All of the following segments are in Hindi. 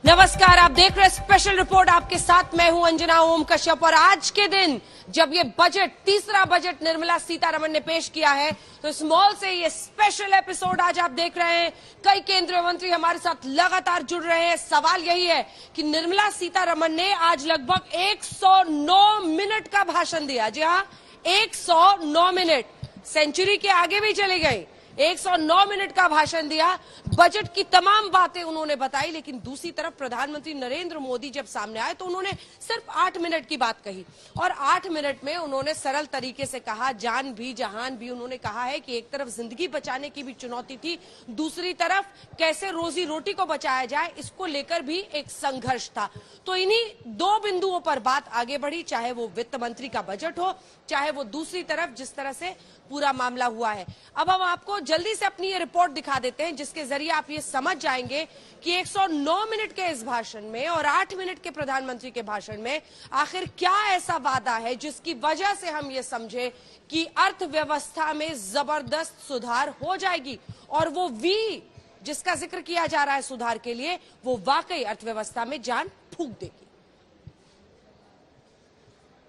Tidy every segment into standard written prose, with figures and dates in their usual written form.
नमस्कार, आप देख रहे हैं स्पेशल रिपोर्ट। आपके साथ मैं हूं अंजना ओम कश्यप। और आज के दिन जब ये बजट, तीसरा बजट निर्मला सीतारमण ने पेश किया है, तो इस मॉल से ये स्पेशल एपिसोड आज आप देख रहे हैं। कई केंद्रीय मंत्री हमारे साथ लगातार जुड़ रहे हैं। सवाल यही है कि निर्मला सीतारमण ने आज लगभग 109 मिनट का भाषण दिया। जी हाँ, 109 मिनट, सेंचुरी के आगे भी चले गए। 109 मिनट का भाषण दिया, बजट की तमाम बातें उन्होंने बताई। लेकिन दूसरी तरफ प्रधानमंत्री नरेंद्र मोदी जब सामने आए तो उन्होंने सिर्फ 8 मिनट की बात कही। और 8 मिनट में उन्होंने सरल तरीके से कहा, जान भी जहान भी। उन्होंने कहा है कि एक तरफ जिंदगी बचाने की भी चुनौती थी, दूसरी तरफ कैसे रोजी रोटी को बचाया जाए, इसको लेकर भी एक संघर्ष था। तो इन्हीं दो बिंदुओं पर बात आगे बढ़ी, चाहे वो वित्त मंत्री का बजट हो, चाहे वो दूसरी तरफ जिस तरह से पूरा मामला हुआ है। अब हम आपको जल्दी से अपनी ये रिपोर्ट दिखा देते हैं, जिसके जरिए आप ये समझ जाएंगे कि 109 मिनट के इस भाषण में और 8 मिनट के प्रधानमंत्री के भाषण में आखिर क्या ऐसा वादा है जिसकी वजह से हम ये समझे कि अर्थव्यवस्था में जबरदस्त सुधार हो जाएगी। और वो वी जिसका जिक्र किया जा रहा है सुधार के लिए, वो वाकई अर्थव्यवस्था में जान फूंक देगी।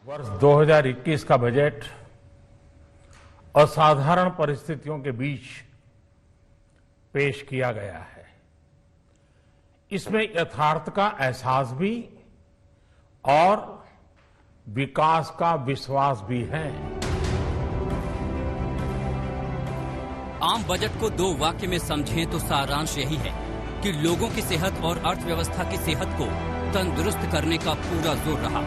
वर्ष 2021 का बजट असाधारण परिस्थितियों के बीच पेश किया गया है। इसमें यथार्थ का एहसास भी और विकास का विश्वास भी है। आम बजट को दो वाक्य में समझें तो सारांश यही है कि लोगों की सेहत और अर्थव्यवस्था की सेहत को तंदुरुस्त करने का पूरा जोर रहा।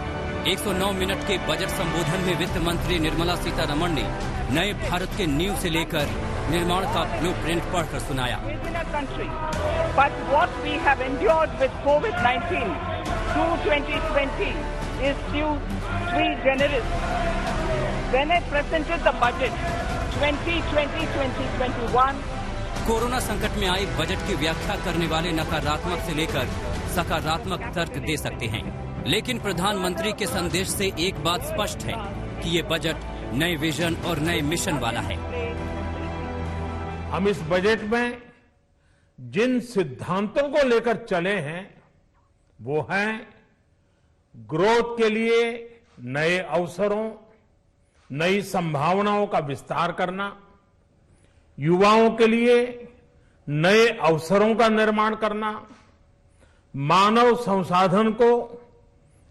109 मिनट के बजट संबोधन में वित्त मंत्री निर्मला सीतारमण ने नए भारत के नींव से लेकर निर्माण का ब्लूप्रिंट पढ़कर सुनाया। But what we have endured with COVID-19 to 2020 is due sui generis. When I presented the budget 2020-2021, corona संकट में आई बजट की व्याख्या करने वाले नकारात्मक से लेकर सकारात्मक तर्क दे सकते हैं, लेकिन प्रधानमंत्री के संदेश से एक बात स्पष्ट है कि ये बजट नए विजन और नए मिशन वाला है। हम इस बजट में जिन सिद्धांतों को लेकर चले हैं वो हैं ग्रोथ के लिए नए अवसरों, नई संभावनाओं का विस्तार करना, युवाओं के लिए नए अवसरों का निर्माण करना, मानव संसाधन को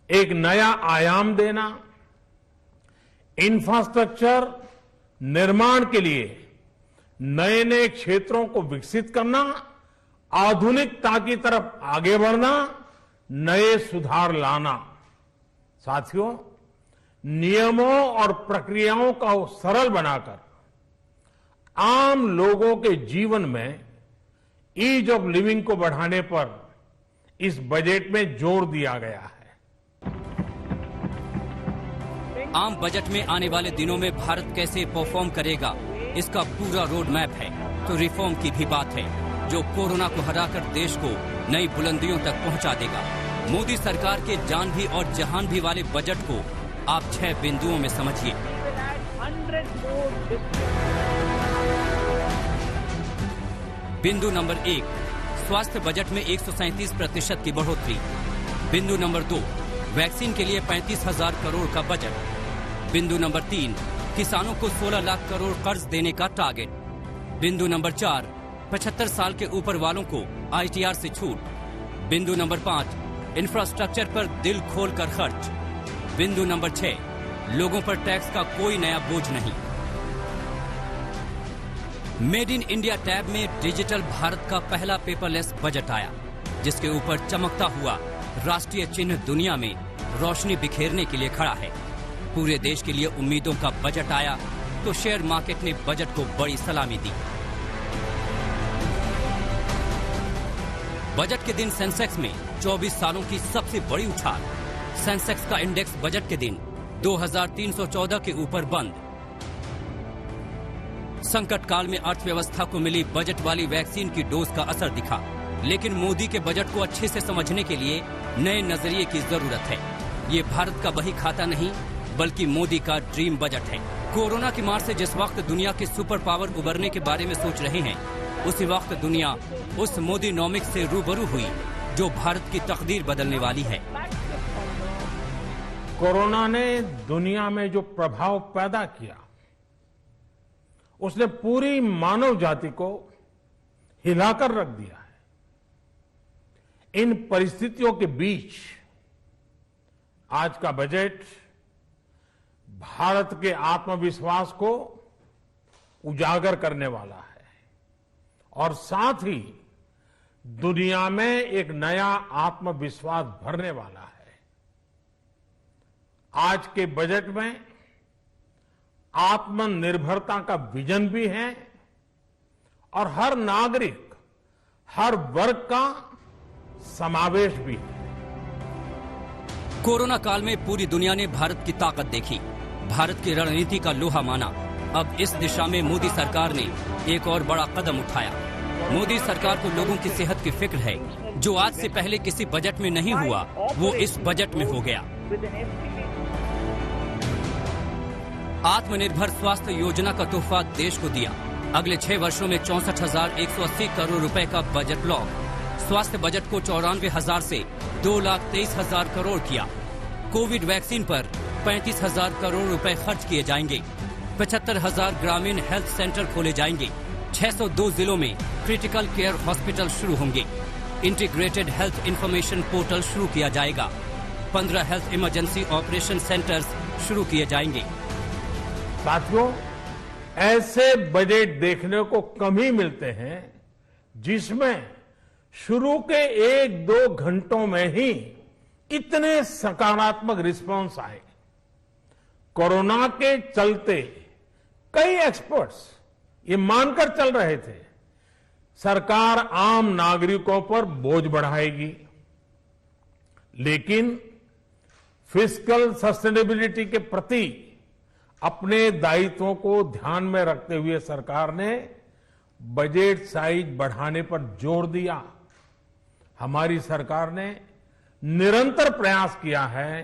एक नया आयाम देना, इंफ्रास्ट्रक्चर निर्माण के लिए नए नए क्षेत्रों को विकसित करना, आधुनिकता की तरफ आगे बढ़ना, नए सुधार लाना। साथियों, नियमों और प्रक्रियाओं को सरल बनाकर आम लोगों के जीवन में ईज ऑफ लिविंग को बढ़ाने पर इस बजट में जोर दिया गया है। आम बजट में आने वाले दिनों में भारत कैसे परफॉर्म करेगा, इसका पूरा रोड मैप है। तो रिफॉर्म की भी बात है, जो कोरोना को हराकर देश को नई बुलंदियों तक पहुंचा देगा। मोदी सरकार के जान भी और जहान भी वाले बजट को आप 6 बिंदुओं में समझिए। बिंदु नंबर 1, स्वास्थ्य बजट में 137% की बढ़ोतरी। बिंदु नंबर 2, वैक्सीन के लिए 35,000 करोड़ का बजट। बिंदु नंबर 3, किसानों को 16 लाख करोड़ कर्ज देने का टारगेट। बिंदु नंबर 4, 75 साल के ऊपर वालों को ITR से छूट। बिंदु नंबर 5, इंफ्रास्ट्रक्चर पर दिल खोल कर खर्च। बिंदु नंबर 6, लोगों पर टैक्स का कोई नया बोझ नहीं। मेड इन इंडिया टैब में डिजिटल भारत का पहला पेपरलेस बजट आया, जिसके ऊपर चमकता हुआ राष्ट्रीय चिन्ह दुनिया में रोशनी बिखेरने के लिए खड़ा है। पूरे देश के लिए उम्मीदों का बजट आया तो शेयर मार्केट ने बजट को बड़ी सलामी दी। बजट के दिन सेंसेक्स में 24 सालों की सबसे बड़ी उछाल। सेंसेक्स का इंडेक्स बजट के दिन 2314 के ऊपर बंद। संकट काल में अर्थव्यवस्था को मिली बजट वाली वैक्सीन की डोज का असर दिखा, लेकिन मोदी के बजट को अच्छे से समझने के लिए नए नजरिए की जरूरत है। ये भारत का बही खाता नहीं, बल्कि मोदी का ड्रीम बजट है। कोरोना की मार से जिस वक्त दुनिया के सुपर पावर उबरने के बारे में सोच रहे हैं, उसी वक्त दुनिया उस मोदीनॉमिक्स से रूबरू हुई जो भारत की तकदीर बदलने वाली है। कोरोना ने दुनिया में जो प्रभाव पैदा किया, उसने पूरी मानव जाति को हिलाकर रख दिया है। इन परिस्थितियों के बीच आज का बजट भारत के आत्मविश्वास को उजागर करने वाला है और साथ ही दुनिया में एक नया आत्मविश्वास भरने वाला है। आज के बजट में आत्मनिर्भरता का विजन भी है और हर नागरिक, हर वर्ग का समावेश भी है। कोरोना काल में पूरी दुनिया ने भारत की ताकत देखी, भारत की रणनीति का लोहा माना। अब इस दिशा में मोदी सरकार ने एक और बड़ा कदम उठाया। मोदी सरकार को लोगों की सेहत की फिक्र है। जो आज से पहले किसी बजट में नहीं हुआ, वो इस बजट में हो गया। आत्मनिर्भर स्वास्थ्य योजना का तोहफा देश को दिया। अगले 6 वर्षों में 64,180 करोड़ रुपए का बजट लॉक। स्वास्थ्य बजट को 94,000 से 2,23,000 करोड़ किया। कोविड वैक्सीन पर 35,000 करोड़ रुपए खर्च किए जाएंगे। 75,000 ग्रामीण हेल्थ सेंटर खोले जाएंगे। 602 जिलों में क्रिटिकल केयर हॉस्पिटल शुरू होंगे। इंटीग्रेटेड हेल्थ इंफॉर्मेशन पोर्टल शुरू किया जाएगा। 15 हेल्थ इमरजेंसी ऑपरेशन सेंटर्स शुरू किए जाएंगे। साथियों, ऐसे बजट देखने को कम ही मिलते हैं जिसमें शुरू के 1-2 घंटों में ही इतने सकारात्मक रिस्पांस आए। कोरोना के चलते कई एक्सपर्ट्स ये मानकर चल रहे थे, सरकार आम नागरिकों पर बोझ बढ़ाएगी, लेकिन फिस्कल सस्टेनेबिलिटी के प्रति अपने दायित्वों को ध्यान में रखते हुए सरकार ने बजट साइज बढ़ाने पर जोर दिया। हमारी सरकार ने निरंतर प्रयास किया है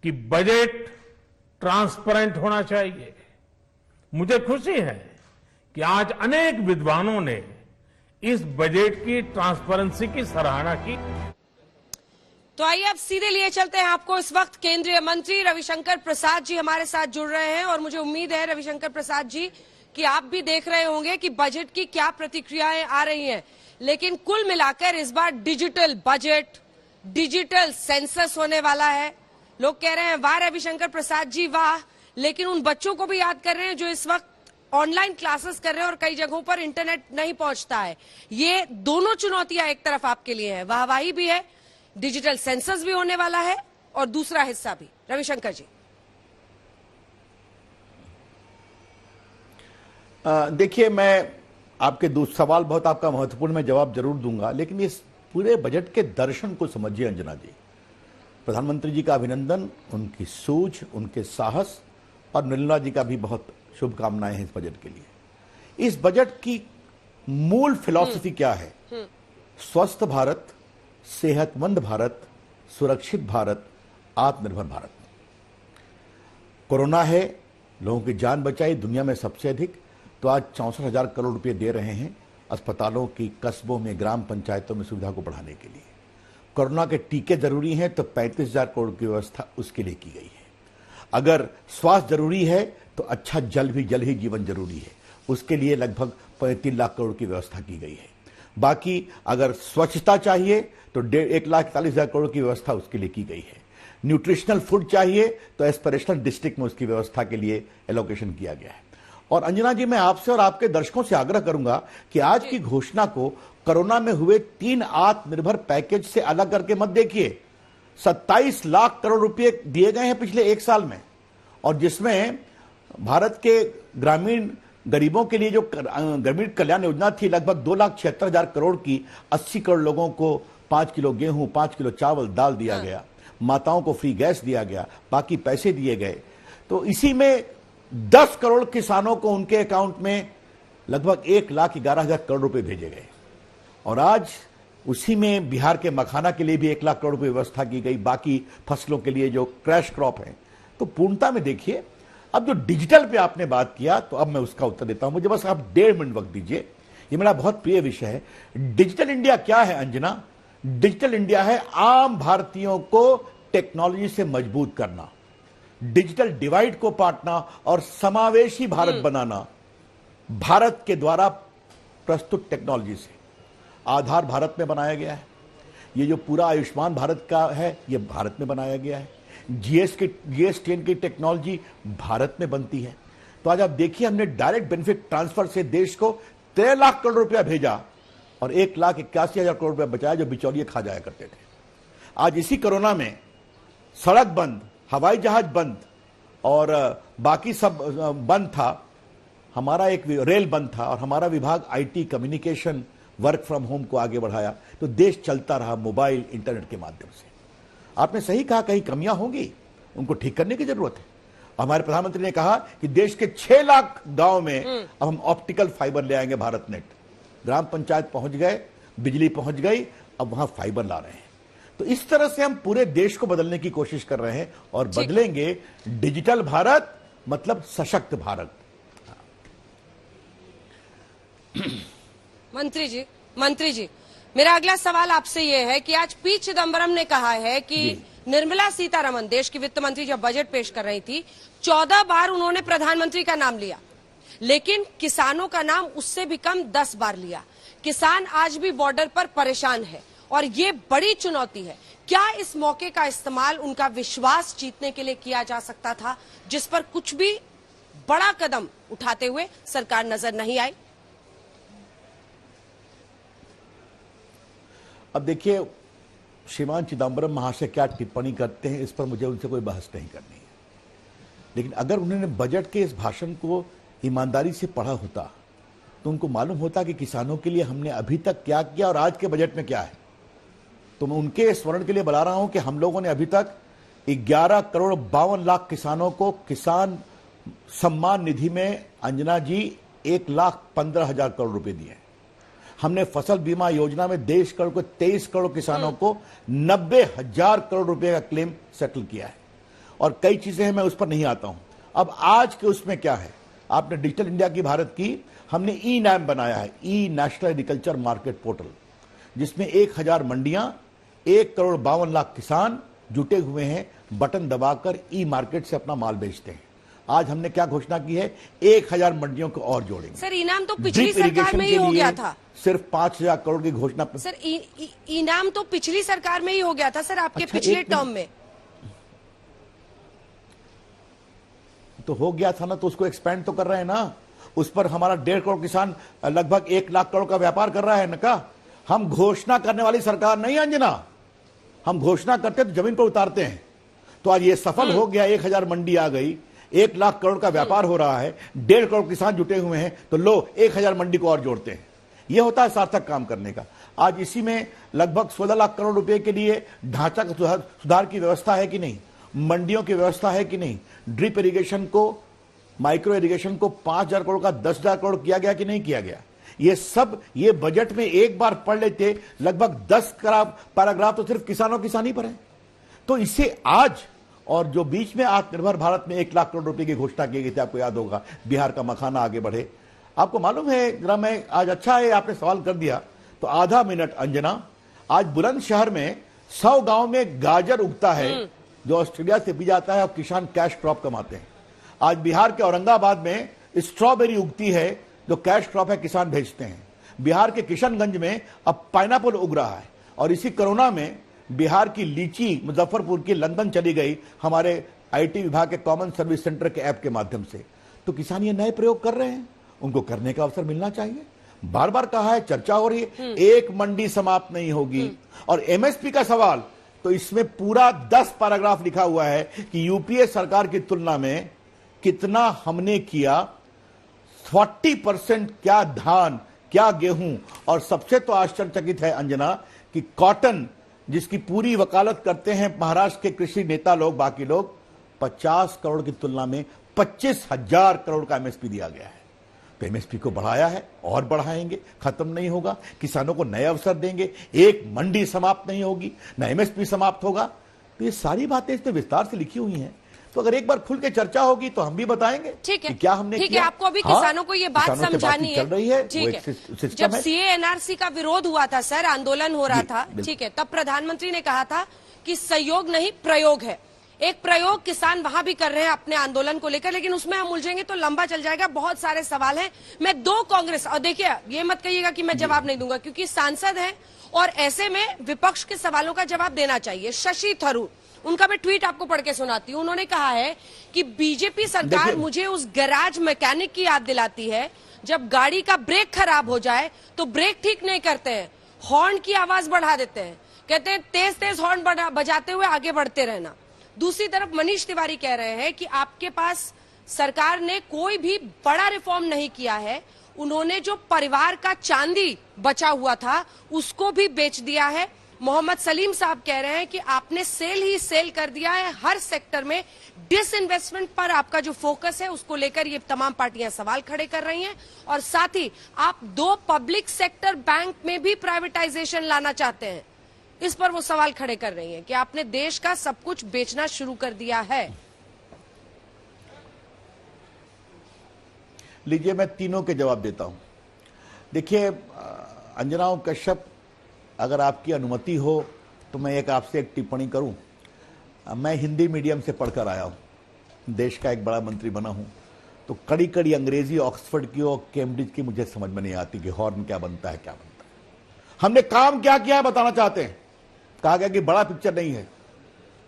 कि बजट ट्रांसपेरेंट होना चाहिए। मुझे खुशी है कि आज अनेक विद्वानों ने इस बजट की ट्रांसपेरेंसी की सराहना की। तो आइए अब सीधे लिए चलते हैं आपको। इस वक्त केंद्रीय मंत्री रविशंकर प्रसाद जी हमारे साथ जुड़ रहे हैं और मुझे उम्मीद है रविशंकर प्रसाद जी कि आप भी देख रहे होंगे कि बजट की क्या प्रतिक्रियाएं आ रही हैं। लेकिन कुल मिलाकर इस बार डिजिटल बजट, डिजिटल सेंसस होने वाला है। लोग कह रहे हैं वाह रविशंकर प्रसाद जी वाह, लेकिन उन बच्चों को भी याद कर रहे हैं जो इस वक्त ऑनलाइन क्लासेस कर रहे हैं और कई जगहों पर इंटरनेट नहीं पहुंचता है। ये दोनों चुनौतियां एक तरफ आपके लिए है, वाहवाही भी है, डिजिटल सेंसस भी होने वाला है और दूसरा हिस्सा भी। रविशंकर जी देखिए, मैं आपके सवाल बहुत आपका महत्वपूर्ण, मैं जवाब जरूर दूंगा, लेकिन इस पूरे बजट के दर्शन को समझिए अंजना जी। प्रधानमंत्री जी का अभिनंदन, उनकी सूझ, उनके साहस, और निर्मला जी का भी बहुत शुभकामनाएं हैं इस बजट के लिए। इस बजट की मूल फिलॉसफी क्या है? स्वस्थ भारत, सेहतमंद भारत, सुरक्षित भारत, आत्मनिर्भर भारत। कोरोना है, लोगों की जान बचाई दुनिया में सबसे अधिक, तो आज 64,000 करोड़ रुपए दे रहे हैं अस्पतालों की, कस्बों में, ग्राम पंचायतों में सुविधा को बढ़ाने के लिए। कोरोना के टीके जरूरी हैं तो 35,000 करोड़ की व्यवस्था उसके लिए की गई है। अगर स्वास्थ्य जरूरी है तो अच्छा जल ही जीवन जरूरी है, उसके लिए लगभग 3 लाख करोड़ की व्यवस्था की गई है। बाकी अगर स्वच्छता चाहिए तो 1,41,000 करोड़ की व्यवस्था उसके लिए की गई है। न्यूट्रिशनल फूड चाहिए तो एस्पिरेशनल डिस्ट्रिक्ट में उसकी व्यवस्था के लिए एलोकेशन किया गया है। और अंजना जी, मैं आपसे और आपके दर्शकों से आग्रह करूंगा कि आज की घोषणा को कोरोना में हुए 3 आत्मनिर्भर पैकेज से अलग करके मत देखिए। 27 लाख करोड़ रुपए दिए गए हैं पिछले 1 साल में, और जिसमें भारत के ग्रामीण गरीबों के लिए जो ग्रामीण कल्याण योजना थी, लगभग 2,76,000 करोड़ की 80 करोड़ लोगों को 5 किलो गेहूं, 5 किलो चावल, दाल दिया गया। माताओं को फ्री गैस दिया गया, बाकी पैसे दिए गए। तो इसी में 10 करोड़ किसानों को उनके अकाउंट में लगभग 1,11,000 करोड़ रुपए भेजे गए। और आज उसी में बिहार के मखाना के लिए भी 1 लाख करोड़ रुपए व्यवस्था की गई, बाकी फसलों के लिए जो क्रैश क्रॉप है। तो पूर्णता में देखिए, अब जो डिजिटल पे आपने बात किया, तो अब मैं उसका उत्तर देता हूं। मुझे बस आप 1.5 मिनट वक्त दीजिए, ये मेरा बहुत प्रिय विषय है। डिजिटल इंडिया क्या है अंजना? डिजिटल इंडिया है आम भारतीयों को टेक्नोलॉजी से मजबूत करना, डिजिटल डिवाइड को पाटना और समावेशी भारत बनाना। भारत के द्वारा प्रस्तुत टेक्नोलॉजी से आधार भारत में बनाया गया है, ये जो पूरा आयुष्मान भारत का है ये भारत में बनाया गया है, GSTN की टेक्नोलॉजी भारत में बनती है। तो आज आप देखिए, हमने डायरेक्ट बेनिफिट ट्रांसफर से देश को 13 लाख करोड़ रुपया भेजा और 1,81,000 करोड़ रुपया बचाया जो बिचौलिए खा जाया करते थे। आज इसी कोरोना में सड़क बंद, हवाई जहाज बंद और बाकी सब बंद था, हमारा एक रेल बंद था और हमारा विभाग IT communication work from home को आगे बढ़ाया, तो देश चलता रहा मोबाइल इंटरनेट के माध्यम से। आपने सही कहा, कहीं कमियां होंगी, उनको ठीक करने की जरूरत है। हमारे प्रधानमंत्री ने कहा कि देश के 6 लाख गांव में अब हम ऑप्टिकल फाइबर ले आएंगे, भारत नेट। ग्राम पंचायत पहुंच गए, बिजली पहुंच गई, अब वहां फाइबर ला रहे हैं। तो इस तरह से हम पूरे देश को बदलने की कोशिश कर रहे हैं और बदलेंगे। डिजिटल भारत मतलब सशक्त भारत। मंत्री जी, मेरा अगला सवाल आपसे यह है कि आज पी चिदम्बरम ने कहा है कि निर्मला सीतारमण, देश की वित्त मंत्री, जब बजट पेश कर रही थी 14 बार उन्होंने प्रधानमंत्री का नाम लिया, लेकिन किसानों का नाम उससे भी कम 10 बार लिया। किसान आज भी बॉर्डर पर परेशान है और ये बड़ी चुनौती है। क्या इस मौके का इस्तेमाल उनका विश्वास जीतने के लिए किया जा सकता था, जिस पर कुछ भी बड़ा कदम उठाते हुए सरकार नजर नहीं आई? अब देखिए, श्रीमान चिदम्बरम महाशय क्या टिप्पणी करते हैं, इस पर मुझे उनसे कोई बहस नहीं करनी है। लेकिन अगर उन्होंने बजट के इस भाषण को ईमानदारी से पढ़ा होता तो उनको मालूम होता कि किसानों के लिए हमने अभी तक क्या किया और आज के बजट में क्या है। तो मैं उनके स्मरण के लिए बता रहा हूं कि हम लोगों ने अभी तक 11 करोड़ 52 लाख किसानों को किसान सम्मान निधि में, अंजना जी, 1,15,000 करोड़ रुपए दिए। हमने फसल बीमा योजना में देश करोड़ को 23 करोड़ किसानों को 90,000 करोड़ रुपए का क्लेम सेटल किया है। और कई चीजें हैं, मैं उस पर नहीं आता हूं। अब आज के उसमें क्या है, आपने डिजिटल इंडिया की भारत की, हमने ई-नाम बनाया है, ई नेशनल एग्रीकल्चर मार्केट पोर्टल, जिसमें 1000 मंडियां, 1 करोड़ 52 लाख किसान जुटे हुए हैं, बटन दबाकर ई मार्केट से अपना माल बेचते हैं। आज हमने क्या घोषणा की है, 1000 मंडियों को और जोड़ेंगे। सर, इनाम तो पिछली सरकार में ही हो गया था। सिर्फ 5000 करोड़ की घोषणा। सर, इनाम तो पिछली सरकार में ही हो गया था सर, आपके पिछले टर्म में तो हो गया था ना, तो उसको एक्सपेंड तो कर रहे हैं ना। उस पर हमारा 1.5 करोड़ किसान लगभग 1 लाख करोड़ का व्यापार कर रहा है ना। का हम घोषणा करने वाली सरकार नहीं अंजना, हम घोषणा करते तो जमीन पर उतारते हैं। तो आज ये सफल हो गया, 1000 मंडी आ गई, 1 लाख करोड़ का व्यापार हो रहा है, 1.5 करोड़ किसान जुटे हुए हैं, तो लो 1000 मंडी को और जोड़ते हैं। यह होता है सार्थक काम करने का। आज इसी में लगभग 16 लाख करोड़ रुपए के लिए ढांचा का सुधार की व्यवस्था है कि नहीं, मंडियों की व्यवस्था है कि नहीं, ड्रिप इरिगेशन को, माइक्रो इरिगेशन को 5000 करोड़ का 10,000 करोड़ किया गया कि नहीं किया गया। ये सब ये बजट में एक बार पढ़ लेते, लगभग 10 पैराग्राफ तो सिर्फ किसानों किसानी पर है। तो इसे आज, और जो बीच में आत्मनिर्भर भारत में 1 लाख करोड़ रुपए की घोषणा की गई थी, आपको याद होगा, बिहार का मखाना आगे बढ़े। आपको मालूम है, जरा मैं आज, अच्छा है आपने सवाल कर दिया तो आधा मिनट अंजना, आज बुलंदशहर में 100 गांव में गाजर उगता है जो ऑस्ट्रेलिया से भी जाता है और किसान कैश क्रॉप कमाते हैं। आज बिहार के औरंगाबाद में स्ट्रॉबेरी उगती है जो कैश क्रॉप है, किसान भेजते हैं। बिहार के किशनगंज में अब पाइनएप्पल उग रहा है। और इसी कोरोना में बिहार की लीची मुजफ्फरपुर की लंदन चली गई हमारे IT विभाग के कॉमन सर्विस सेंटर के ऐप के माध्यम से। तो किसान ये नए प्रयोग कर रहे हैं, उनको करने का अवसर मिलना चाहिए। बार बार कहा है, चर्चा हो रही है, एक मंडी समाप्त नहीं होगी। और MSP का सवाल, तो इसमें पूरा 10 पैराग्राफ लिखा हुआ है कि यूपीए सरकार की तुलना में कितना हमने किया, 40% क्या धान, क्या गेहूं, और सबसे तो आश्चर्यचकित है अंजना कि कॉटन, जिसकी पूरी वकालत करते हैं महाराष्ट्र के कृषि नेता लोग, बाकी लोग, 50 करोड़ की तुलना में 25,000 करोड़ का MSP दिया गया है। तो MSP को बढ़ाया है और बढ़ाएंगे, खत्म नहीं होगा। किसानों को नए अवसर देंगे, एक मंडी समाप्त नहीं होगी, न MSP समाप्त होगा। तो ये सारी बातें इसमें विस्तार से लिखी हुई हैं। तो अगर एक बार खुल के चर्चा होगी तो हम भी बताएंगे ठीक है, कि क्या हमने ठीक किया। है, आपको अभी किसानों को ये बात किसानों से समझानी बातचीत चल रही है, ठीक वो है। एक सिस्टम जब है। सीए एनआरसी का विरोध हुआ था सर, आंदोलन हो रहा जी, था, बिल्कुल। ठीक है, तब प्रधानमंत्री ने कहा था कि सहयोग नहीं प्रयोग है। एक प्रयोग किसान वहां भी कर रहे हैं अपने आंदोलन को लेकर, लेकिन उसमें हम उलझेंगे तो लंबा चल जाएगा, बहुत सारे सवाल हैं। मैं दो कांग्रेस, और देखिए ये मत कहिएगा कि मैं जवाब नहीं दूंगा, क्योंकि सांसद हैं और ऐसे में विपक्ष के सवालों का जवाब देना चाहिए। शशि थरूर, उनका मैं ट्वीट आपको पढ़ के सुनाती हूँ। उन्होंने कहा है कि बीजेपी सरकार मुझे उस गैराज मैकेनिक की याद दिलाती है जब गाड़ी का ब्रेक खराब हो जाए तो ब्रेक ठीक नहीं करते हैं, हॉर्न की आवाज बढ़ा देते हैं, कहते हैं तेज तेज हॉर्न बजाते हुए आगे बढ़ते रहना। दूसरी तरफ मनीष तिवारी कह रहे हैं कि आपके पास सरकार ने कोई भी बड़ा रिफॉर्म नहीं किया है, उन्होंने जो परिवार का चांदी बचा हुआ था उसको भी बेच दिया है। मोहम्मद सलीम साहब कह रहे हैं कि आपने सेल ही सेल कर दिया है, हर सेक्टर में डिसइन्वेस्टमेंट पर आपका जो फोकस है उसको लेकर ये तमाम पार्टियां सवाल खड़े कर रही हैं। और साथ ही आप 2 पब्लिक सेक्टर बैंक में भी प्राइवेटाइजेशन लाना चाहते हैं, इस पर वो सवाल खड़े कर रही हैं कि आपने देश का सब कुछ बेचना शुरू कर दिया है। लीजिए मैं तीनों के जवाब देता हूं। देखिए अंजना कश्यप, अगर आपकी अनुमति हो तो मैं आपसे एक टिप्पणी करूं। मैं हिंदी मीडियम से पढ़कर आया हूं, देश का एक बड़ा मंत्री बना हूं, तो कड़ी कड़ी अंग्रेजी ऑक्सफोर्ड की और कैम्ब्रिज की मुझे समझ में नहीं आती कि हॉर्न क्या बनता है, क्या बनता है। हमने काम क्या किया है बताना चाहते हैं। कहा गया कि बड़ा पिक्चर नहीं है।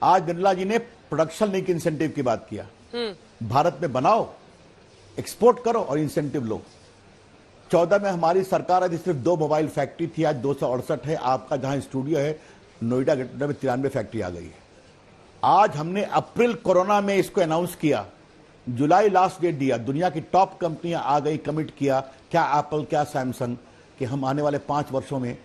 आज बिरला जी ने प्रोडक्शन लिंक इंसेंटिव की बात किया। भारत में बनाओ, एक्सपोर्ट करो और इंसेंटिव लो। 14 में हमारी सरकार आज सिर्फ 2 मोबाइल फैक्ट्री थी, आज 268 है। आपका जहां स्टूडियो है नोएडा गेट में 93 फैक्ट्री आ गई है। आज हमने अप्रैल कोरोना में इसको अनाउंस किया, जुलाई लास्ट डेट दिया, दुनिया की टॉप कंपनियां आ गई, कमिट किया, क्या एप्पल क्या सैमसंग, कि हम आने वाले 5 वर्षों में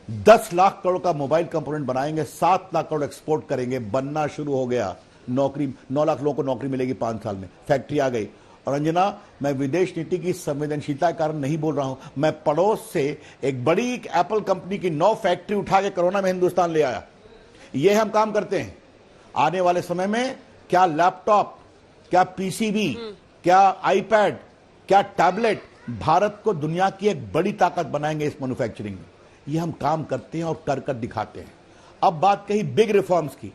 10 लाख करोड़ का मोबाइल कंपोनेंट बनाएंगे, 7 लाख करोड़ एक्सपोर्ट करेंगे। बनना शुरू हो गया। नौकरी 9 लाख लोगों को नौकरी मिलेगी 5 साल में, फैक्ट्री आ गई। और अंजना, मैं विदेश नीति की संवेदनशीलता के कारण नहीं बोल रहा हूं, मैं पड़ोस से एक बड़ी एप्पल कंपनी की 9 फैक्ट्री उठा के कोरोना में हिंदुस्तान ले आया। ये हम काम करते हैं। आने वाले समय में क्या लैपटॉप, क्या पीसीबी, क्या आईपैड, क्या टैबलेट, भारत को दुनिया की एक बड़ी ताकत बनाएंगे इस मैन्युफैक्चरिंग में। ये हम काम करते हैं और कर कर दिखाते हैं। अब बात कही बिग रिफॉर्म्स की।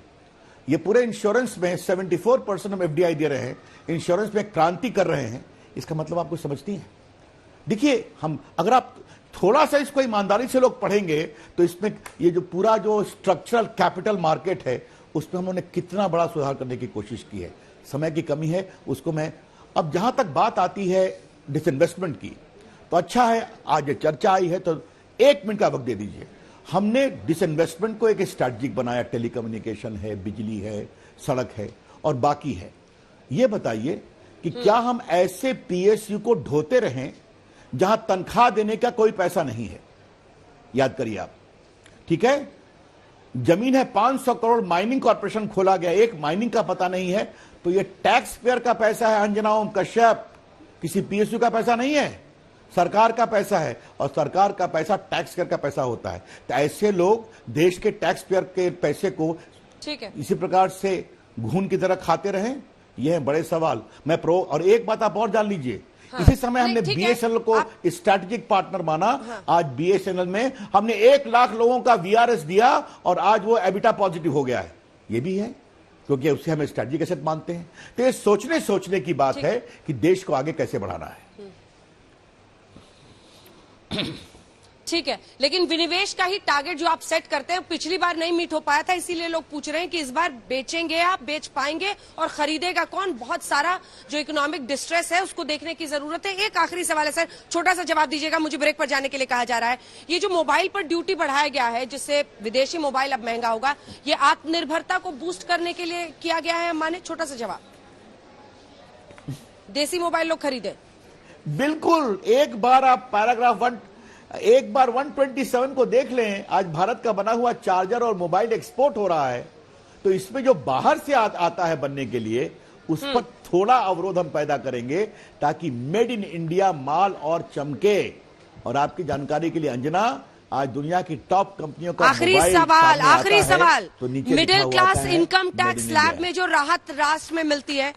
ये पूरे इंश्योरेंस में 74% हम एफडीआई दे रहे हैं, इंश्योरेंस में क्रांति कर रहे हैं। इसका मतलब आपको समझती हैं? देखिए, हम अगर आप थोड़ा सा इसको ईमानदारी से लोग पढ़ेंगे तो इसमें ये जो पूरा जो स्ट्रक्चरल कैपिटल मार्केट है उसमें हमने कितना बड़ा सुधार करने की कोशिश की है। समय की कमी है, उसको मैं अब जहां तक बात आती है डिसइन्वेस्टमेंट की, तो अच्छा है आज ये चर्चा आई है तो 1 मिनट का वक्त दे दीजिए। हमने डिसइन्वेस्टमेंट को एक स्ट्रैटेजिक बनाया, टेलीकम्युनिकेशन है, बिजली है, सड़क है और बाकी है। ये बताइए कि क्या हम ऐसे पीएसयू को ढोते रहें जहां तनख्वाह देने का कोई पैसा नहीं है? याद करिए आप, ठीक है। जमीन है 500 करोड़, माइनिंग कॉर्पोरेशन खोला गया, एक माइनिंग का पता नहीं है, तो ये टैक्स पेयर का पैसा है अंजना ओम कश्यप, किसी पीएसयू का पैसा नहीं है, सरकार का पैसा है। और सरकार का पैसा टैक्स पेयर का पैसा होता है। तो ऐसे लोग देश के टैक्स पेयर के पैसे को ठीक है इसी प्रकार से घून की तरह खाते रहें, ये है बड़े सवाल। मैं प्रो, और एक बात आप और जान लीजिए, इसी समय हमने बीएसएनएल को स्ट्रैटेजिक पार्टनर माना। आज बीएसएनएल में हमने 1 लाख लोगों का वीआरएस दिया और आज वो एबिटा पॉजिटिव हो गया है। ये भी है क्योंकि उससे हमें स्ट्रैटेजिक एसेट मानते हैं। तो ये सोचने की बात है कि देश को आगे कैसे बढ़ाना है। ठीक है, लेकिन विनिवेश का ही टारगेट जो आप सेट करते हैं पिछली बार नहीं मीट हो पाया था, इसीलिए लोग पूछ रहे हैं कि इस बार बेचेंगे आप, बेच पाएंगे और खरीदेगा कौन? बहुत सारा जो इकोनॉमिक डिस्ट्रेस है उसको देखने की जरूरत है। एक आखिरी सवाल है सर, छोटा सा जवाब दीजिएगा, मुझे ब्रेक पर जाने के लिए कहा जा रहा है। ये जो मोबाइल पर ड्यूटी बढ़ाया गया है जिससे विदेशी मोबाइल अब महंगा होगा, ये आत्मनिर्भरता को बूस्ट करने के लिए किया गया है माने? छोटा सा जवाब, देसी मोबाइल लोग खरीदे? बिल्कुल। एक बार 127 को देख लें, आज भारत का बना हुआ चार्जर और मोबाइल एक्सपोर्ट हो रहा है, तो इसमें जो बाहर से आता है बनने के लिए, उस पर थोड़ा अवरोध हम पैदा करेंगे ताकि मेड इन इंडिया माल और चमके। और आपकी जानकारी के लिए अंजना, आज दुनिया की टॉप कंपनियों का आखिरी मोबाइल सवाल, सामने आता आखिरी है, सवाल, तो नीचे लिखा मिडिल हुआ क्लास आता है, income Made tax in slab India। में जो राहत राष्ट्र में मिलती है,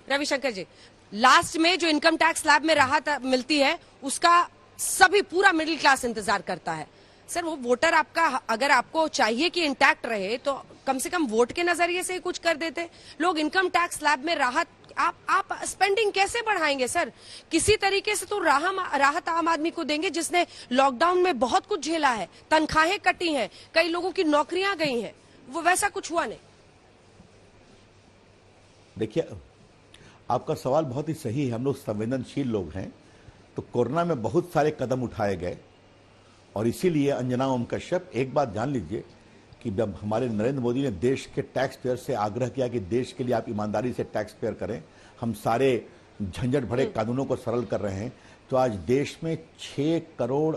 रविशंकर जी, लास्ट में जो इनकम टैक्स स्लैब में राहत मिलती है उसका सभी पूरा मिडिल क्लास इंतजार करता है। सर वो वोटर आपका, अगर आपको चाहिए कि इंटैक्ट रहे तो कम से कम वोट के नजरिए से ही कुछ कर देते। लोग इनकम टैक्स स्लैब में राहत, आप स्पेंडिंग कैसे बढ़ाएंगे सर? किसी तरीके से तो राहत आम आदमी को देंगे जिसने लॉकडाउन में बहुत कुछ झेला है, तनख्वाहें कटी हैं, कई लोगों की नौकरियां गई हैं, वो वैसा कुछ हुआ नहीं। देखिए, आपका सवाल बहुत ही सही है। हम लोग संवेदनशील लोग हैं, तो कोरोना में बहुत सारे कदम उठाए गए और इसीलिए अंजना ओम कश्यप, एक बात जान लीजिए कि जब हमारे नरेंद्र मोदी ने देश के टैक्स पेयर से आग्रह किया कि देश के लिए आप ईमानदारी से टैक्स पेयर करें, हम सारे झंझट भरे कानूनों को सरल कर रहे हैं, तो आज देश में 6 करोड़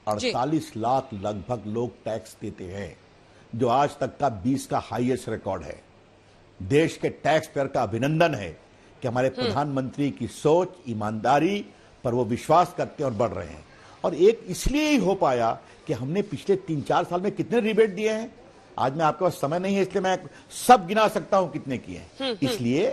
48 लाख लगभग लोग टैक्स देते हैं, जो आज तक का 20 का हाईएस्ट रिकॉर्ड है। देश के टैक्स पेयर का अभिनंदन है कि हमारे प्रधानमंत्री की सोच, ईमानदारी पर वो विश्वास करते हैं और बढ़ रहे हैं। और एक इसलिए ही हो पाया कि हमने पिछले 3-4 साल में कितने रिबेट दिए हैं। आज मैं आपके पास समय नहीं है इसलिए मैं सब गिना सकता हूं कितने किए हैं। इसलिए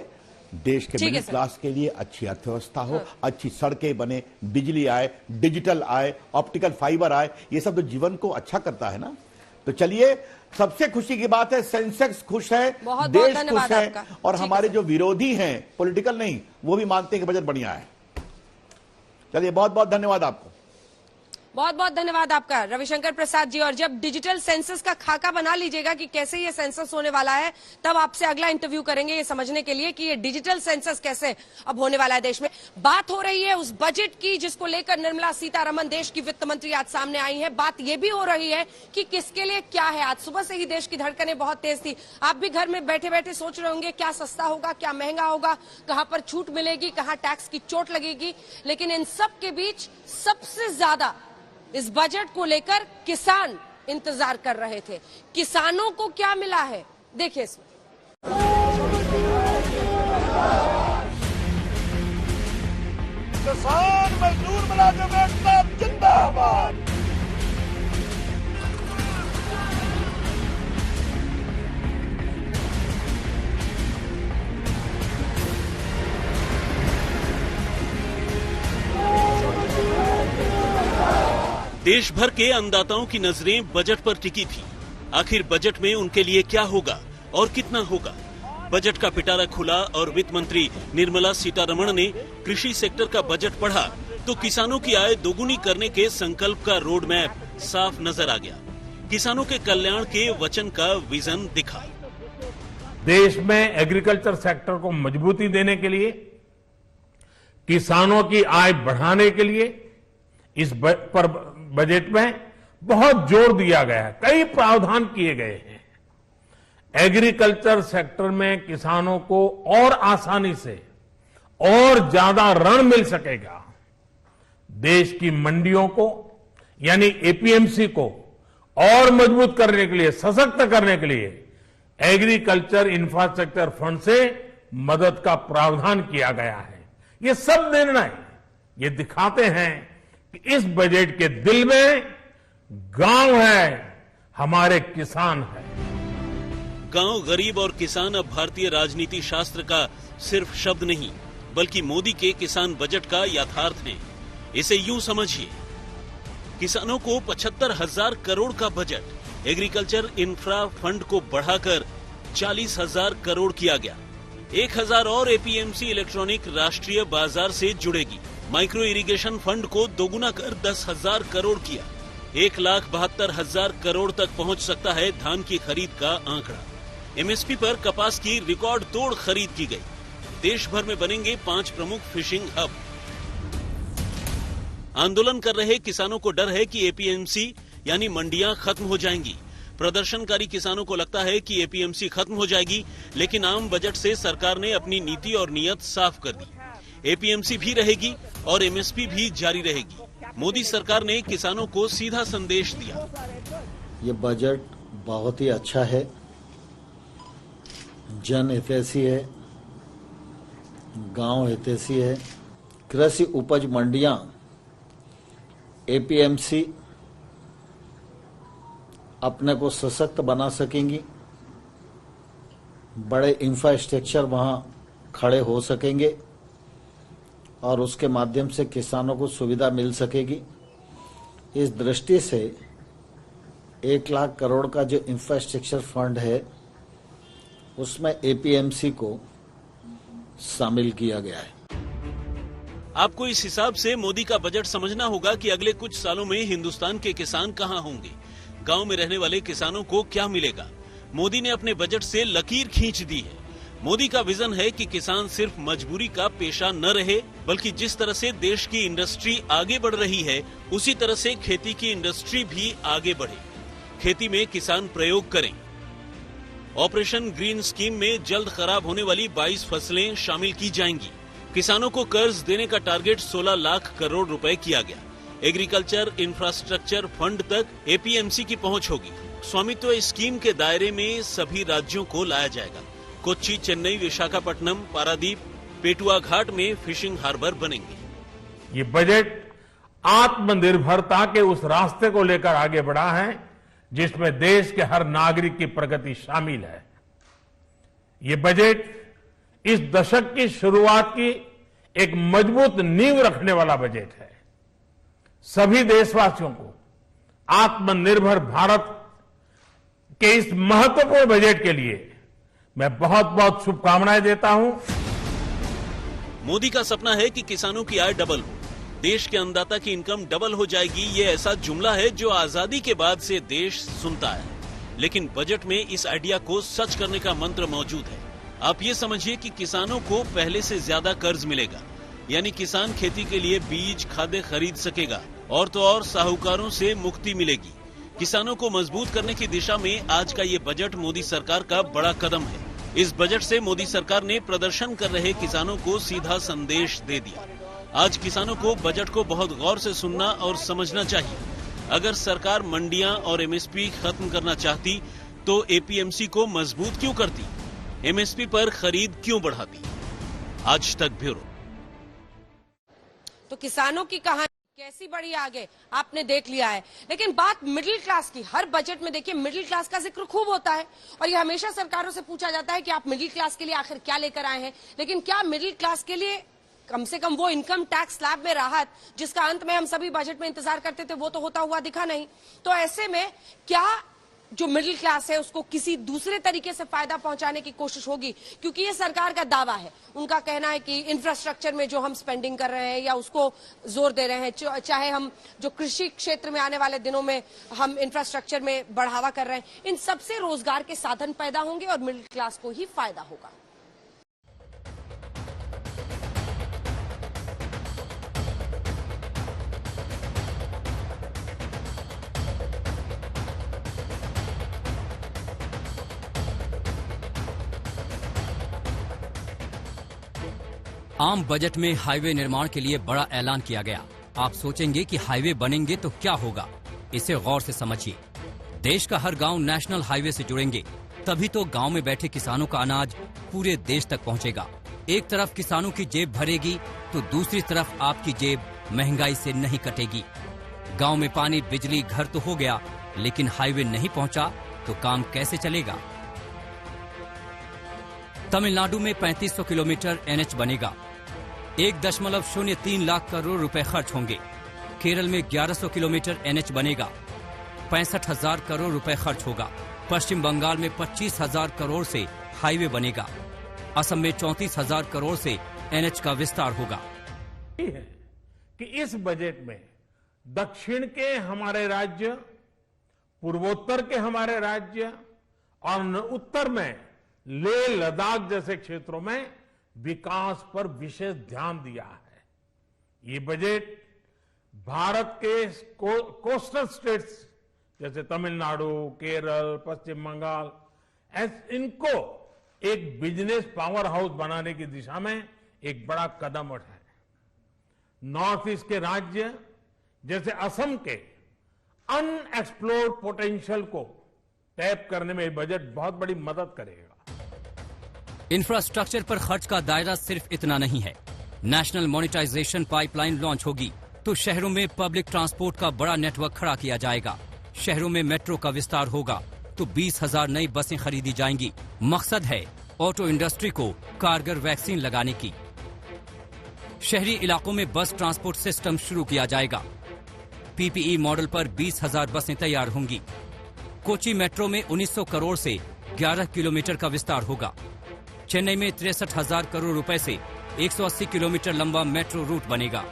देश के मिडिल क्लास के लिए अच्छी अर्थव्यवस्था हो, अच्छी सड़कें बने, बिजली आए, डिजिटल आए, ऑप्टिकल फाइबर आए, ये सब तो जीवन को अच्छा करता है ना। तो चलिए, सबसे खुशी की बात है सेंसेक्स खुश है, देश खुश है, और हमारे जो विरोधी हैं, पॉलिटिकल नहीं, वो भी मानते हैं कि बजट बढ़िया है। चलिए, बहुत बहुत धन्यवाद आपको। बहुत बहुत धन्यवाद आपका रविशंकर प्रसाद जी। और जब डिजिटल सेंसस का खाका बना लीजिएगा कि कैसे ये सेंसस होने वाला है, तब आपसे अगला इंटरव्यू करेंगे ये समझने के लिए कि ये डिजिटल सेंसस कैसे अब होने वाला है देश में। बात हो रही है उस बजट की जिसको लेकर निर्मला सीतारमण देश की वित्त मंत्री आज सामने आई है। बात ये भी हो रही है कि किसके लिए क्या है। आज सुबह से ही देश की धड़कनें बहुत तेज थी। आप भी घर में बैठे बैठे सोच रहे होंगे क्या सस्ता होगा, क्या महंगा होगा, कहां पर छूट मिलेगी, कहां टैक्स की चोट लगेगी। लेकिन इन सब के बीच सबसे ज्यादा इस बजट को लेकर किसान इंतजार कर रहे थे। किसानों को क्या मिला है, देखिए इसमें। किसान मजदूर मुलाजिम एकता जिंदाबाद। देश भर के अन्नदाताओं की नजरें बजट पर टिकी थी। आखिर बजट में उनके लिए क्या होगा और कितना होगा। बजट का पिटारा खुला और वित्त मंत्री निर्मला सीतारमण ने कृषि सेक्टर का बजट पढ़ा तो किसानों की आय दोगुनी करने के संकल्प का रोड मैप साफ नजर आ गया। किसानों के कल्याण के वचन का विजन दिखा। देश में एग्रीकल्चर सेक्टर को मजबूती देने के लिए, किसानों की आय बढ़ाने के लिए इस बजट में बहुत जोर दिया गया है, कई प्रावधान किए गए हैं। एग्रीकल्चर सेक्टर में किसानों को और आसानी से और ज्यादा ऋण मिल सकेगा। देश की मंडियों को यानी एपीएमसी को और मजबूत करने के लिए, सशक्त करने के लिए एग्रीकल्चर इंफ्रास्ट्रक्चर फंड से मदद का प्रावधान किया गया है। ये सब निर्णय ये दिखाते हैं कि इस बजट के दिल में गांव है, हमारे किसान है। गांव, गरीब और किसान अब भारतीय राजनीति शास्त्र का सिर्फ शब्द नहीं बल्कि मोदी के किसान बजट का यथार्थ है। इसे यूं समझिए, किसानों को 75,000 करोड़ का बजट, एग्रीकल्चर इंफ्रा फंड को बढ़ाकर 40,000 करोड़ किया गया। 1,000 और एपीएमसी इलेक्ट्रॉनिक राष्ट्रीय बाजार से जुड़ेगी। माइक्रो इरिगेशन फंड को दोगुना कर 10,000 करोड़ किया। 1,72,000 करोड़ तक पहुंच सकता है धान की खरीद का आंकड़ा। एमएसपी पर कपास की रिकॉर्ड तोड़ खरीद की गई। देश भर में बनेंगे 5 प्रमुख फिशिंग हब। आंदोलन कर रहे किसानों को डर है कि एपीएमसी यानी मंडियां खत्म हो जाएंगी। प्रदर्शनकारी किसानों को लगता है कि एपीएमसी खत्म हो जाएगी, लेकिन आम बजट से सरकार ने अपनी नीति और नीयत साफ कर दी। एपीएमसी भी रहेगी और एमएसपी भी जारी रहेगी। मोदी सरकार ने किसानों को सीधा संदेश दिया। ये बजट बहुत ही अच्छा है, जन हितैषी है, गांव हितैषी है। कृषि उपज मंडियां, एपीएमसी अपने को सशक्त बना सकेंगी, बड़े इंफ्रास्ट्रक्चर वहां खड़े हो सकेंगे और उसके माध्यम से किसानों को सुविधा मिल सकेगी। इस दृष्टि से 1 लाख करोड़ का जो इंफ्रास्ट्रक्चर फंड है उसमें एपीएमसी को शामिल किया गया है। आपको इस हिसाब से मोदी का बजट समझना होगा कि अगले कुछ सालों में हिंदुस्तान के किसान कहां होंगे, गांव में रहने वाले किसानों को क्या मिलेगा। मोदी ने अपने बजट से लकीर खींच दी है। मोदी का विजन है कि किसान सिर्फ मजबूरी का पेशा न रहे, बल्कि जिस तरह से देश की इंडस्ट्री आगे बढ़ रही है उसी तरह से खेती की इंडस्ट्री भी आगे बढ़े। खेती में किसान प्रयोग करें। ऑपरेशन ग्रीन स्कीम में जल्द खराब होने वाली 22 फसलें शामिल की जाएंगी। किसानों को कर्ज देने का टारगेट 16 लाख करोड़ रुपए किया गया। एग्रीकल्चर इंफ्रास्ट्रक्चर फंड तक एपीएमसी की पहुंच होगी। स्वामित्व स्कीम के दायरे में सभी राज्यों को लाया जाएगा। कोच्चि, चेन्नई, विशाखापट्टनम, पारादीप, पेटुआ घाट में फिशिंग हार्बर बनेंगे। ये बजट आत्मनिर्भरता के उस रास्ते को लेकर आगे बढ़ा है जिसमें देश के हर नागरिक की प्रगति शामिल है। ये बजट इस दशक की शुरुआत की एक मजबूत नींव रखने वाला बजट है। सभी देशवासियों को आत्मनिर्भर भारत के इस महत्वपूर्ण बजट के लिए मैं बहुत बहुत शुभकामनाएं देता हूं। मोदी का सपना है कि किसानों की आय डबल हो, देश के अन्नदाता की इनकम डबल हो जाएगी। ये ऐसा जुमला है जो आजादी के बाद से देश सुनता है, लेकिन बजट में इस आइडिया को सच करने का मंत्र मौजूद है। आप ये समझिए कि किसानों को पहले से ज्यादा कर्ज मिलेगा, यानी किसान खेती के लिए बीज, खाद्य खरीद सकेगा और तो और साहूकारों से मुक्ति मिलेगी। किसानों को मजबूत करने की दिशा में आज का ये बजट मोदी सरकार का बड़ा कदम है। इस बजट से मोदी सरकार ने प्रदर्शन कर रहे किसानों को सीधा संदेश दे दिया। आज किसानों को बजट को बहुत गौर से सुनना और समझना चाहिए। अगर सरकार मंडियां और एमएसपी खत्म करना चाहती तो एपीएमसी को मजबूत क्यों करती, एमएसपी पर खरीद क्यों बढ़ाती। आज तक ब्यूरो। तो किसानों की कहानी कैसी बढ़ी आगे आपने देख लिया है, लेकिन बात मिडिल क्लास की। हर बजट में देखिए मिडिल क्लास का जिक्र खूब होता है और ये हमेशा सरकारों से पूछा जाता है कि आप मिडिल क्लास के लिए आखिर क्या लेकर आए हैं। लेकिन क्या मिडिल क्लास के लिए कम से कम वो इनकम टैक्स स्लैब में राहत जिसका अंत में हम सभी बजट में इंतजार करते थे वो तो होता हुआ दिखा नहीं। तो ऐसे में क्या जो मिडिल क्लास है उसको किसी दूसरे तरीके से फायदा पहुंचाने की कोशिश होगी, क्योंकि ये सरकार का दावा है। उनका कहना है कि इंफ्रास्ट्रक्चर में जो हम स्पेंडिंग कर रहे हैं या उसको जोर दे रहे हैं, चाहे हम जो कृषि क्षेत्र में आने वाले दिनों में हम इंफ्रास्ट्रक्चर में बढ़ावा कर रहे हैं, इन सबसे रोजगार के साधन पैदा होंगे और मिडिल क्लास को ही फायदा होगा। आम बजट में हाईवे निर्माण के लिए बड़ा ऐलान किया गया। आप सोचेंगे कि हाईवे बनेंगे तो क्या होगा, इसे गौर से समझिए। देश का हर गांव नेशनल हाईवे से जुड़ेंगे, तभी तो गांव में बैठे किसानों का अनाज पूरे देश तक पहुंचेगा। एक तरफ किसानों की जेब भरेगी तो दूसरी तरफ आपकी जेब महंगाई से नहीं कटेगी। गांव में पानी, बिजली, घर तो हो गया, लेकिन हाईवे नहीं पहुंचा तो काम कैसे चलेगा। तमिलनाडु में 3500 किलोमीटर एनएच बनेगा, 1.03 लाख करोड़ रुपए खर्च होंगे। केरल में 1100 किलोमीटर एनएच बनेगा, 65,000 करोड़ रुपए खर्च होगा। पश्चिम बंगाल में 25,000 करोड़ से हाईवे बनेगा। असम में 34,000 करोड़ से एनएच का विस्तार होगा। कि इस बजट में दक्षिण के हमारे राज्य, पूर्वोत्तर के हमारे राज्य और उत्तर में लेह लद्दाख जैसे क्षेत्रों में विकास पर विशेष ध्यान दिया है। ये बजट भारत के कोस्टल स्टेट्स जैसे तमिलनाडु, केरल, पश्चिम बंगाल, इनको एक बिजनेस पावर हाउस बनाने की दिशा में एक बड़ा कदम उठाए। नॉर्थ ईस्ट के राज्य जैसे असम के अनएक्सप्लोर्ड पोटेंशियल को टैप करने में बजट बहुत बड़ी मदद करेगा। इंफ्रास्ट्रक्चर पर खर्च का दायरा सिर्फ इतना नहीं है। नेशनल मॉनिटाइजेशन पाइपलाइन लॉन्च होगी तो शहरों में पब्लिक ट्रांसपोर्ट का बड़ा नेटवर्क खड़ा किया जाएगा। शहरों में मेट्रो का विस्तार होगा तो 20,000 नई बसें खरीदी जाएंगी। मकसद है ऑटो इंडस्ट्री को कारगर वैक्सीन लगाने की। शहरी इलाकों में बस ट्रांसपोर्ट सिस्टम शुरू किया जाएगा। पीपीई मॉडल पर 20,000 बसें तैयार होंगी। कोची मेट्रो में 1900 करोड़ से 11 किलोमीटर का विस्तार होगा। चेन्नई में 63,000 करोड़ रुपए से 180 किलोमीटर लंबा मेट्रो रूट बनेगा।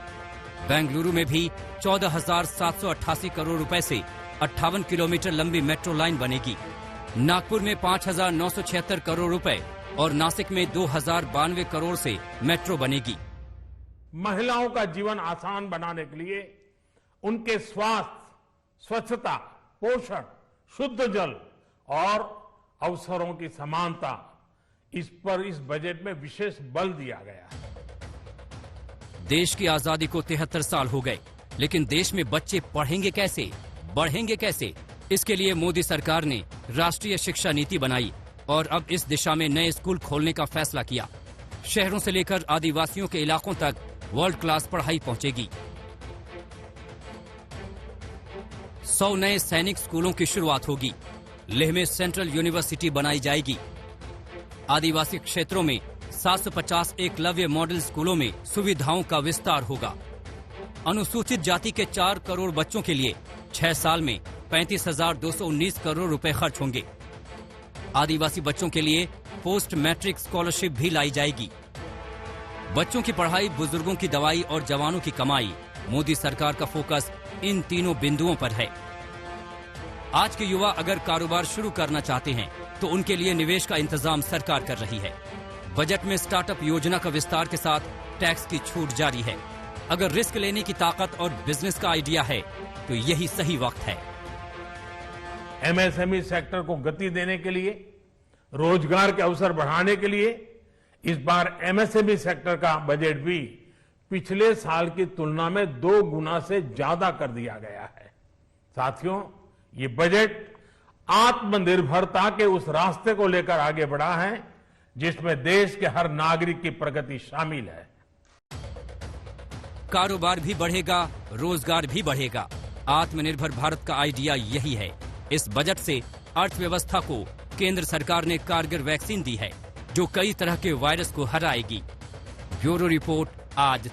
बेंगलुरु में भी 14,788 करोड़ रुपए से 58 किलोमीटर लंबी मेट्रो लाइन बनेगी। नागपुर में 5,976 करोड़ रुपए और नासिक में 2,092 करोड़ से मेट्रो बनेगी। महिलाओं का जीवन आसान बनाने के लिए उनके स्वास्थ्य, स्वच्छता, पोषण, शुद्ध जल और अवसरों की समानता, इस पर इस बजट में विशेष बल दिया गया है। देश की आजादी को 73 साल हो गए, लेकिन देश में बच्चे पढ़ेंगे कैसे, बढ़ेंगे कैसे? इसके लिए मोदी सरकार ने राष्ट्रीय शिक्षा नीति बनाई और अब इस दिशा में नए स्कूल खोलने का फैसला किया। शहरों से लेकर आदिवासियों के इलाकों तक वर्ल्ड क्लास पढ़ाई पहुंचेगी। 100 नए सैनिक स्कूलों की शुरुआत होगी। लेह में सेंट्रल यूनिवर्सिटी बनाई जाएगी। आदिवासी क्षेत्रों में 750 एकलव्य मॉडल स्कूलों में सुविधाओं का विस्तार होगा। अनुसूचित जाति के 4 करोड़ बच्चों के लिए 6 साल में 35,219 करोड़ रुपए खर्च होंगे। आदिवासी बच्चों के लिए पोस्ट मैट्रिक स्कॉलरशिप भी लाई जाएगी। बच्चों की पढ़ाई, बुजुर्गों की दवाई और जवानों की कमाई, मोदी सरकार का फोकस इन तीनों बिंदुओं पर है। आज के युवा अगर कारोबार शुरू करना चाहते हैं तो उनके लिए निवेश का इंतजाम सरकार कर रही है। बजट में स्टार्टअप योजना का विस्तार के साथ टैक्स की छूट जारी है। अगर रिस्क लेने की ताकत और बिजनेस का आइडिया है तो यही सही वक्त है। एमएसएमई सेक्टर को गति देने के लिए, रोजगार के अवसर बढ़ाने के लिए इस बार एमएसएमई सेक्टर का बजट भी पिछले साल की तुलना में 2 गुना से ज्यादा कर दिया गया है। साथियों, ये बजट आत्मनिर्भरता के उस रास्ते को लेकर आगे बढ़ा है जिसमें देश के हर नागरिक की प्रगति शामिल है। कारोबार भी बढ़ेगा, रोजगार भी बढ़ेगा। आत्मनिर्भर भारत का आइडिया यही है। इस बजट से अर्थव्यवस्था को केंद्र सरकार ने कारगर वैक्सीन दी है जो कई तरह के वायरस को हराएगी। ब्यूरो रिपोर्ट आज।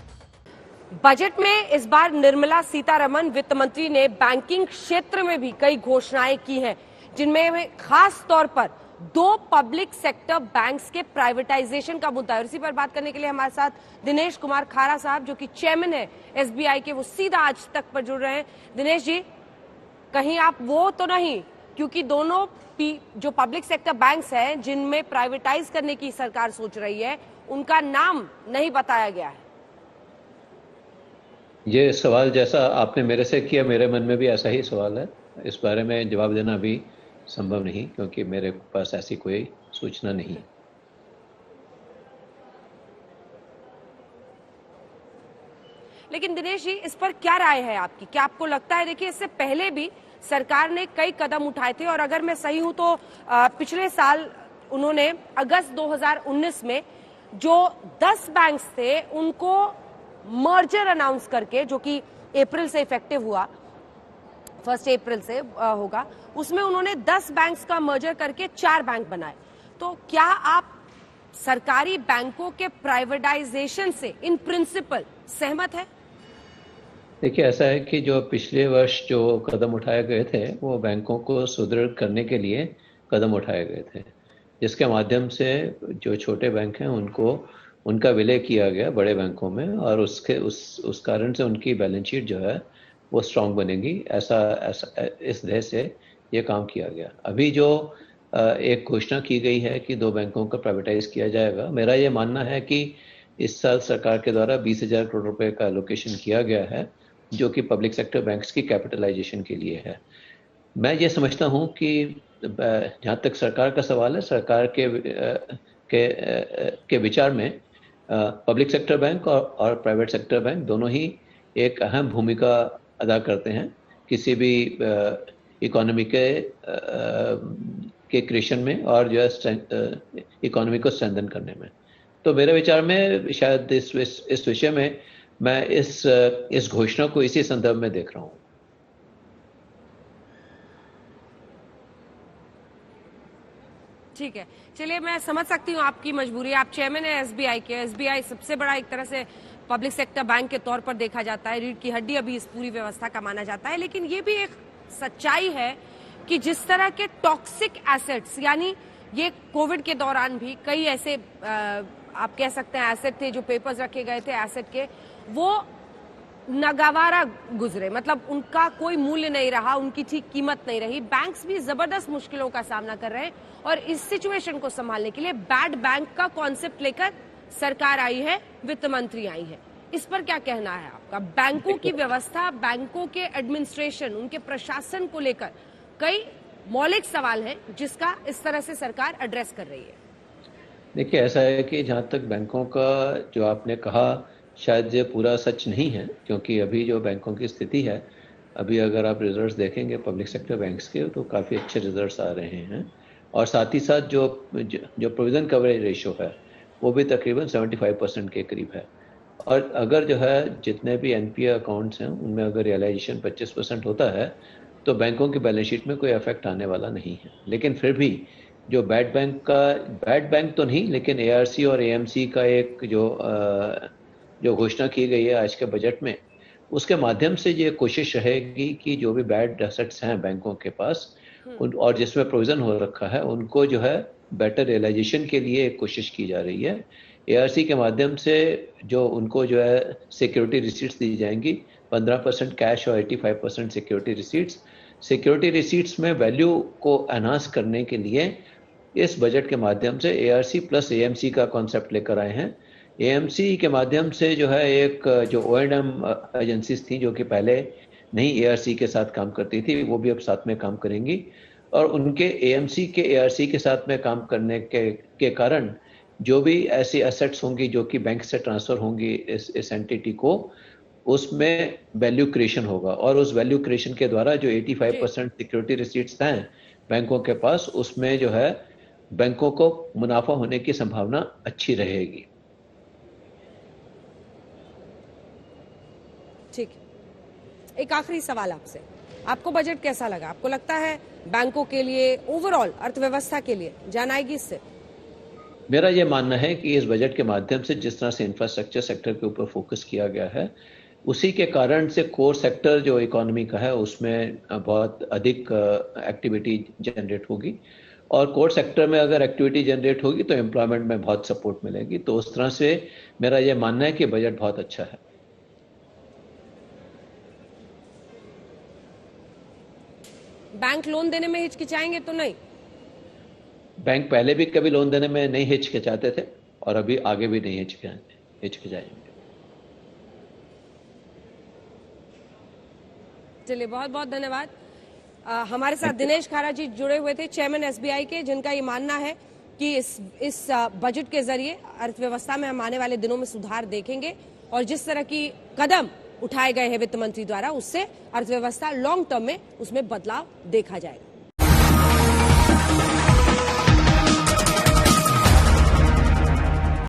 बजट में इस बार निर्मला सीतारमण वित्त मंत्री ने बैंकिंग क्षेत्र में भी कई घोषणाएं की हैं, जिनमें खास तौर पर 2 पब्लिक सेक्टर बैंक्स के प्राइवेटाइजेशन का मुद्दा है। और इसी पर बात करने के लिए हमारे साथ दिनेश कुमार खारा साहब, जो कि चेयरमैन है एसबीआई के, वो सीधा आज तक पर जुड़ रहे हैं। दिनेश जी, कहीं आप वो तो नहीं, क्योंकि दोनों जो पब्लिक सेक्टर बैंक्स हैं जिनमें प्राइवेटाइज करने की सरकार सोच रही है, उनका नाम नहीं बताया गया है। ये सवाल जैसा आपने मेरे से किया, मेरे मन में भी ऐसा ही सवाल है। इस बारे में जवाब देना अभी संभव नहीं, क्योंकि मेरे पास ऐसी कोई सूचना नहीं है। लेकिन दिनेश जी, इस पर क्या राय है आपकी? क्या आपको लगता है, देखिए इससे पहले भी सरकार ने कई कदम उठाए थे और अगर मैं सही हूं तो पिछले साल उन्होंने अगस्त 2019 में जो 10 बैंक्स थे उनको मर्जर अनाउंस करके, जो कि अप्रैल से इफेक्टिव हुआ, 1 अप्रैल से होगा, उसमें उन्होंने 10 बैंक्स का मर्जर करके 4 बैंक बनाए। तो क्या आप सरकारी बैंकों के प्राइवेटाइजेशन से इन प्रिंसिपल सहमत है? देखिए, ऐसा है कि जो पिछले वर्ष जो कदम उठाए गए थे वो बैंकों को सुदृढ़ करने के लिए कदम उठाए गए थे, जिसके माध्यम से जो छोटे बैंक हैं उनका विलय किया गया बड़े बैंकों में, और उस कारण से उनकी बैलेंस शीट जो है वो स्ट्रांग बनेगी। ऐसा इस ध्येय से ये काम किया गया। अभी जो एक घोषणा की गई है कि 2 बैंकों का प्राइवेटाइज किया जाएगा, मेरा ये मानना है कि इस साल सरकार के द्वारा 20,000 करोड़ रुपए का एलोकेशन किया गया है, जो कि पब्लिक सेक्टर बैंक्स की कैपिटलाइजेशन के लिए है। मैं ये समझता हूँ कि जहाँ तक सरकार का सवाल है, सरकार के विचार में पब्लिक सेक्टर बैंक और प्राइवेट सेक्टर बैंक दोनों ही एक अहम भूमिका अदा करते हैं किसी भी इकोनॉमी के क्रिएशन में और जो है इकोनॉमी को स्ट्रेंथन करने में। तो मेरे विचार में शायद इस विषय में मैं इस घोषणा को इसी संदर्भ में देख रहा हूँ। ठीक है, चलिए मैं समझ सकती हूँ आपकी मजबूरी। आप चेयरमैन है एसबीआई के। एसबीआई सबसे बड़ा एक तरह से पब्लिक सेक्टर बैंक के तौर पर देखा जाता है, रीढ़ की हड्डी अभी इस पूरी व्यवस्था का माना जाता है। लेकिन ये भी एक सच्चाई है कि जिस तरह के टॉक्सिक एसेट्स, यानी ये कोविड के दौरान भी कई ऐसे आप कह सकते हैं एसेट थे जो पेपर्स रखे गए थे एसेट के, वो नागवारा गुजरे, मतलब उनका कोई मूल्य नहीं रहा, उनकी ठीक कीमत नहीं रही। बैंक्स भी जबरदस्त मुश्किलों का सामना कर रहे हैं और इस सिचुएशन को संभालने के लिए बैड बैंक का कॉन्सेप्ट लेकर सरकार आई है, वित्त मंत्री आई है। इस पर क्या कहना है आपका? बैंकों की व्यवस्था, बैंकों के एडमिनिस्ट्रेशन, उनके प्रशासन को लेकर कई मौलिक सवाल हैं जिसका इस तरह से सरकार एड्रेस कर रही है। देखिए, ऐसा है कि जहां तक बैंकों का जो आपने कहा, शायद ये पूरा सच नहीं है, क्योंकि अभी जो बैंकों की स्थिति है, अभी अगर आप रिजल्ट्स देखेंगे पब्लिक सेक्टर बैंक्स के, तो काफ़ी अच्छे रिजल्ट्स आ रहे हैं। और साथ ही साथ जो प्रोविजन कवरेज रेशियो है वो भी तकरीबन 75% के करीब है। और अगर जो है जितने भी एनपीए अकाउंट्स हैं उनमें अगर रियलाइजेशन 25% होता है तो बैंकों की बैलेंस शीट में कोई इफेक्ट आने वाला नहीं है। लेकिन फिर भी जो बैड बैंक तो नहीं, लेकिन एआरसी और एएमसी का एक जो घोषणा की गई है आज के बजट में, उसके माध्यम से ये कोशिश रहेगी कि जो भी बैड एसेट्स हैं बैंकों के पास और जिसमें प्रोविजन हो रखा है, उनको जो है बेटर रियलाइजेशन के लिए एक कोशिश की जा रही है। एआरसी के माध्यम से जो उनको जो है सिक्योरिटी रिसीट्स दी जाएंगी, 15% कैश और 85% सिक्योरिटी रिसीट्स। सिक्योरिटी रिसीट्स में वैल्यू को एनहांस करने के लिए इस बजट के माध्यम से एआरसी प्लस एएमसी का कॉन्सेप्ट लेकर आए हैं। एएमसी के माध्यम से जो है एक जो ओएनएम एजेंसीज थी जो कि पहले नहीं एआरसी के साथ काम करती थी, वो भी अब साथ में काम करेंगी। और उनके एएमसी के एआरसी के साथ में काम करने के कारण जो भी ऐसी एसेट्स होंगी जो कि बैंक से ट्रांसफर होंगी इस एंटिटी को, उसमें वैल्यू क्रिएशन होगा। और उस वैल्यू क्रिएशन के द्वारा जो 85% सिक्योरिटी रिसीट्स हैं बैंकों के पास, उसमें जो है बैंकों को मुनाफा होने की संभावना अच्छी रहेगी। ठीक, एक आखिरी सवाल आपसे, आपको बजट कैसा लगा? आपको लगता है बैंकों के लिए, ओवरऑल अर्थव्यवस्था के लिए जान आएगी इससे? मेरा ये मानना है कि इस बजट के माध्यम से जिस तरह से इंफ्रास्ट्रक्चर सेक्टर के ऊपर फोकस किया गया है, उसी के कारण से कोर सेक्टर जो इकोनॉमी का है उसमें बहुत अधिक एक्टिविटी जनरेट होगी। और कोर सेक्टर में अगर एक्टिविटी जनरेट होगी तो एम्प्लॉयमेंट में बहुत सपोर्ट मिलेगी। तो उस तरह से मेरा ये मानना है कि बजट बहुत अच्छा है। बैंक लोन देने में हिचकिचाएंगे तो नहीं? बैंक पहले भी कभी लोन देने में नहीं हिचकिचाते थे और अभी आगे भी नहीं हिचकिचाएंगे। चलिए, बहुत बहुत धन्यवाद। हमारे साथ दिनेश खारा जी जुड़े हुए थे, चेयरमैन एसबीआई के, जिनका ये मानना है कि इस बजट के जरिए अर्थव्यवस्था में हम आने वाले दिनों में सुधार देखेंगे और जिस तरह की कदम उठाए गए हैं वित्त मंत्री द्वारा, उससे अर्थव्यवस्था लॉन्ग टर्म में उसमें बदलाव देखा जाएगा।